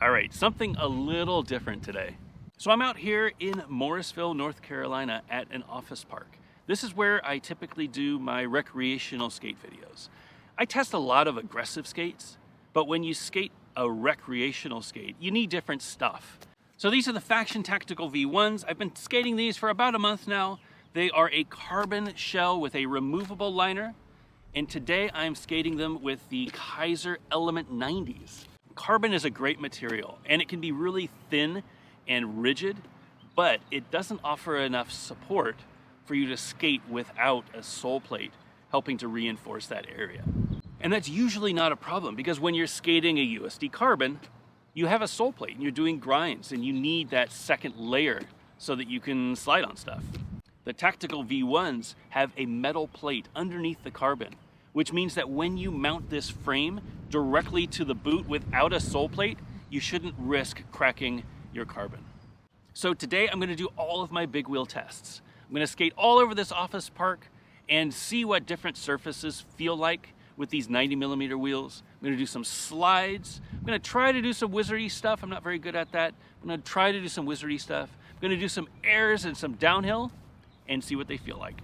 All right, something a little different today. So I'm out here in Morrisville, North Carolina at an office park. This is where I typically do my recreational skate videos. I test a lot of aggressive skates, but when you skate a recreational skate, you need different stuff. So these are the Faction Tactical V1s. I've been skating these for about a month now. They are a carbon shell with a removable liner. And today I'm skating them with the Kizer Element 90s. Carbon is a great material and it can be really thin and rigid, but it doesn't offer enough support for you to skate without a sole plate helping to reinforce that area. And that's usually not a problem because when you're skating a USD carbon, you have a sole plate and you're doing grinds and you need that second layer so that you can slide on stuff. The Tactical V1s have a metal plate underneath the carbon, which means that when you mount this frame directly to the boot without a sole plate, you shouldn't risk cracking your carbon. So today I'm going to do all of my big wheel tests. I'm going to skate all over this office park and see what different surfaces feel like with these 90mm wheels. I'm going to do some slides. I'm going to try to do some wizardy stuff. I'm not very good at that. I'm going to try to do some wizardy stuff. I'm going to do some airs and some downhill and see what they feel like.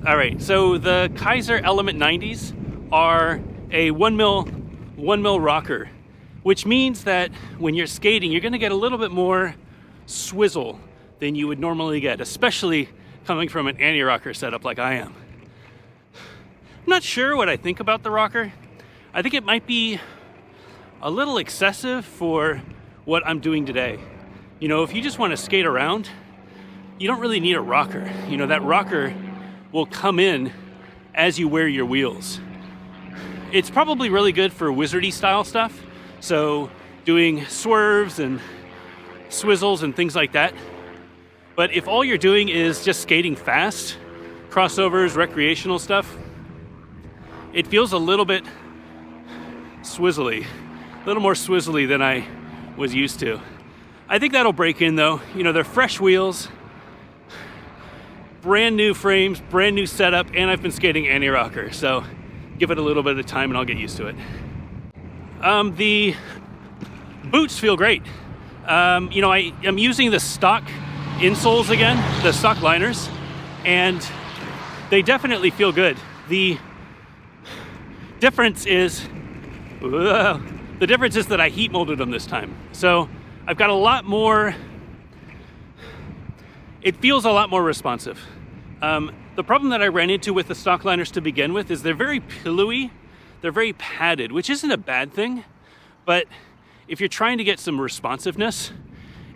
All right, so the Kizer Element 90s are a 1mm rocker, which means that when you're skating, you're gonna get a little bit more swizzle than you would normally get, especially coming from an anti-rocker setup like I am. I'm not sure what I think about the rocker. I think it might be a little excessive for what I'm doing today. You know, if you just wanna skate around, you don't really need a rocker. You know, that rocker will come in as you wear your wheels. It's probably really good for wizardy style stuff, so doing swerves and swizzles and things like that. But if all you're doing is just skating fast, crossovers, recreational stuff, it feels a little bit swizzly, a little more swizzly than I was used to. I think that'll break in though. You know, they're fresh wheels, brand new frames, brand new setup, and I've been skating anti-rocker, so give it a little bit of time and I'll get used to it. The boots feel great. You know, I'm using the stock insoles again, the stock liners, and they definitely feel good. The difference is that I heat molded them this time. So I've got a lot more, it feels a lot more responsive. The problem that I ran into with the stock liners to begin with is they're very pillowy, they're very padded, which isn't a bad thing, but if you're trying to get some responsiveness,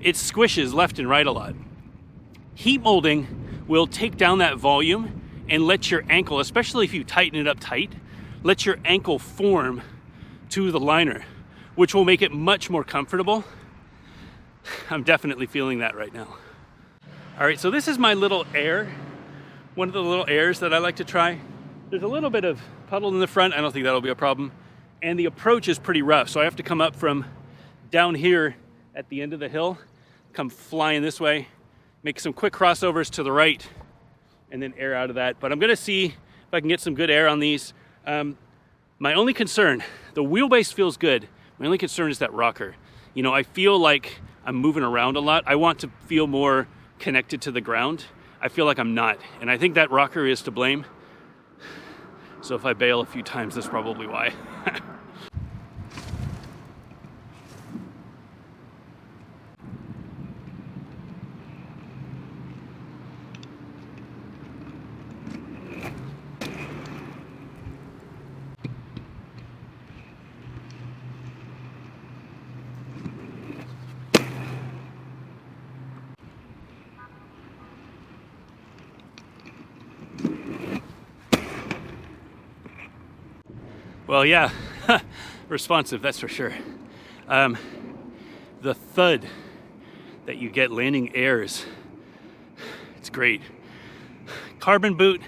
it squishes left and right a lot. Heat molding will take down that volume and let your ankle, especially if you tighten it up tight, let your ankle form to the liner, which will make it much more comfortable. I'm definitely feeling that right now. All right, so this is my little air, one of the little airs that I like to try. There's a little bit of puddle in the front. I don't think that'll be a problem. And the approach is pretty rough, so I have to come up from down here at the end of the hill, come flying this way, make some quick crossovers to the right, and then air out of that. But I'm gonna see if I can get some good air on these. My only concern, the wheelbase feels good. My only concern is that rocker. You know, I feel like I'm moving around a lot. I want to feel more connected to the ground. I feel like I'm not, and I think that rocker is to blame. So if I bail a few times, that's probably why. Well, yeah, responsive, that's for sure. The thud that you get landing airs, it's great. Carbon boot,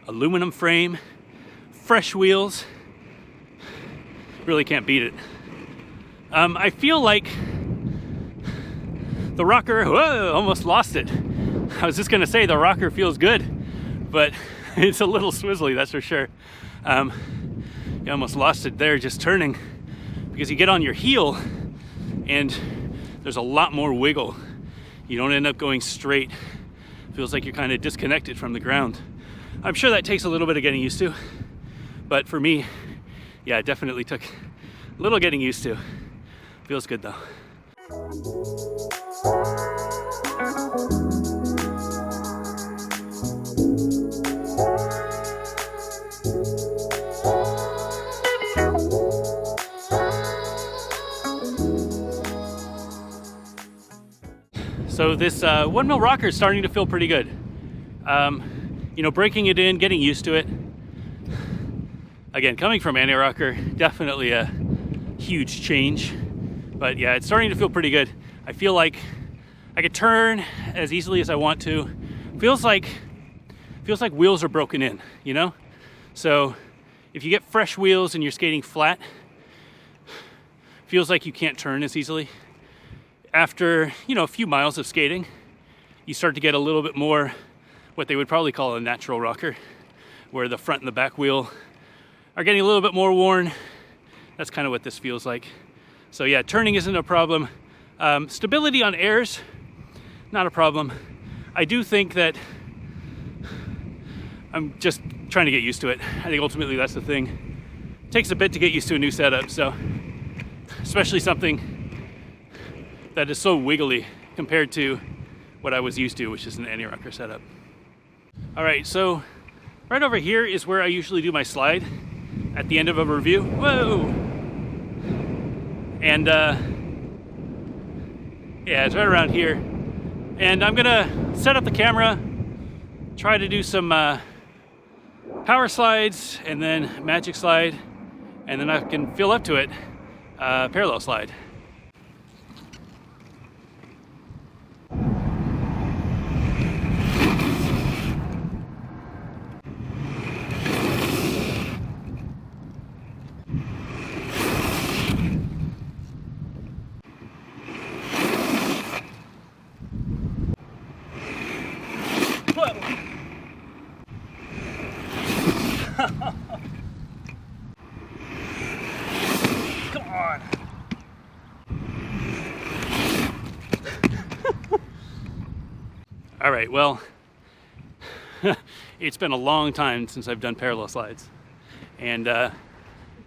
aluminum frame, fresh wheels, really can't beat it. I feel like the rocker, whoa, almost lost it. I was just gonna say the rocker feels good, but it's a little swizzly, that's for sure. You almost lost it there just turning, because you get on your heel and there's a lot more wiggle. You don't end up going straight. Feels like you're kind of disconnected from the ground. I'm sure that takes a little bit of getting used to, but for me, yeah, it definitely took a little getting used to. Feels good though. So this 1mm rocker is starting to feel pretty good. You know, breaking it in, getting used to it. Again, coming from anti-rocker, definitely a huge change. But yeah, it's starting to feel pretty good. I feel like I could turn as easily as I want to. Feels like wheels are broken in, you know? So if you get fresh wheels and you're skating flat, feels like you can't turn as easily. After, you know, a few miles of skating, you start to get a little bit more what they would probably call a natural rocker, where the front and the back wheel are getting a little bit more worn. That's kind of what this feels like. So yeah, turning isn't a problem. Stability on airs, not a problem. I do think that I'm just trying to get used to it. I think ultimately that's the thing. It takes a bit to get used to a new setup, so especially something that is so wiggly compared to what I was used to, which is an anti-rocker setup. All right, so right over here is where I usually do my slide at the end of a review. Whoa! And yeah, it's right around here. And I'm gonna set up the camera, try to do some power slides, and then magic slide, and then I can fill up to it parallel slide. Come on. All right, well, it's been a long time since I've done parallel slides. And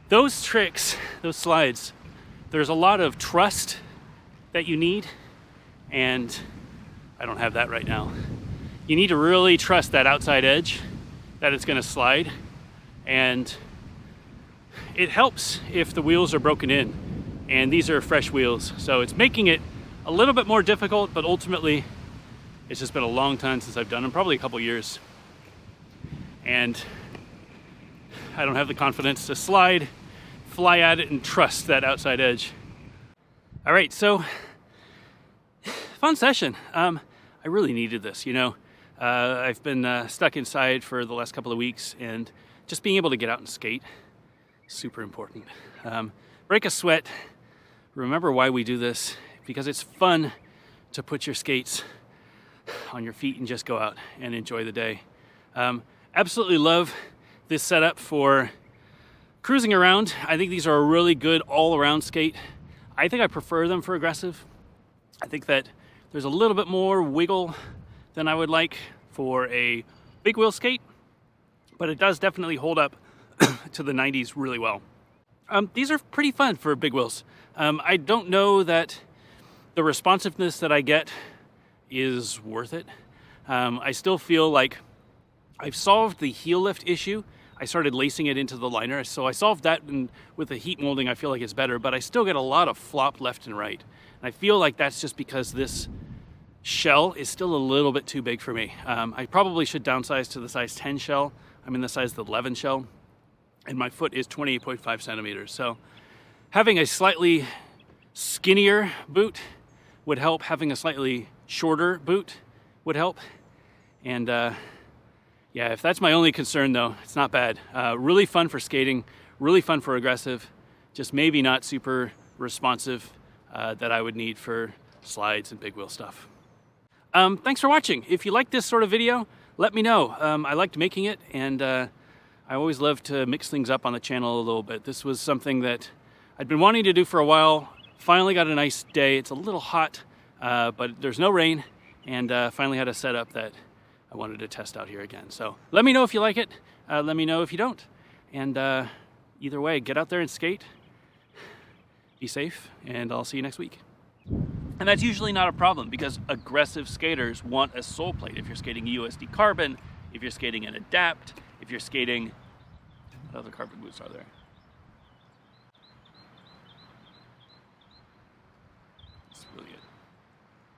those tricks, those slides, there's a lot of trust that you need, and I don't have that right now. You need to really trust that outside edge, that it's gonna slide, and it helps if the wheels are broken in, and these are fresh wheels, so it's making it a little bit more difficult, but ultimately it's just been a long time since I've done them, probably a couple years, and I don't have the confidence to slide, fly at it, and trust that outside edge. All right, so fun session. I really needed this, you know. I've been stuck inside for the last couple of weeks, and just being able to get out and skate, super important. Break a sweat. Remember why we do this, because it's fun to put your skates on your feet and just go out and enjoy the day. Absolutely love this setup for cruising around. I think these are a really good all-around skate. I think I prefer them for aggressive. I think that there's a little bit more wiggle than I would like for a big wheel skate, but it does definitely hold up to the 90s really well. These are pretty fun for big wheels. I don't know that the responsiveness that I get is worth it. I still feel like I've solved the heel lift issue. I started lacing it into the liner, so I solved that, and with the heat molding I feel like it's better, but I still get a lot of flop left and right. And I feel like that's just because this shell is still a little bit too big for me. I probably should downsize to the size 10 shell. I'm in the size 11 shell. and my foot is 28.5 centimeters. So having a slightly skinnier boot would help. Having a slightly shorter boot would help. And yeah, if that's my only concern though, it's not bad. Really fun for skating, really fun for aggressive, just maybe not super responsive that I would need for slides and big wheel stuff. Thanks for watching. If you like this sort of video, let me know. I liked making it, and I always love to mix things up on the channel a little bit. This was something that I'd been wanting to do for a while. Finally got a nice day. It's a little hot, but there's no rain, and finally had a setup that I wanted to test out here again. So let me know if you like it. Let me know if you don't. And either way, get out there and skate. Be safe, and I'll see you next week. And that's usually not a problem because aggressive skaters want a sole plate. If you're skating USD carbon, if you're skating an Adapt, if you're skating, what other carbon boots are there?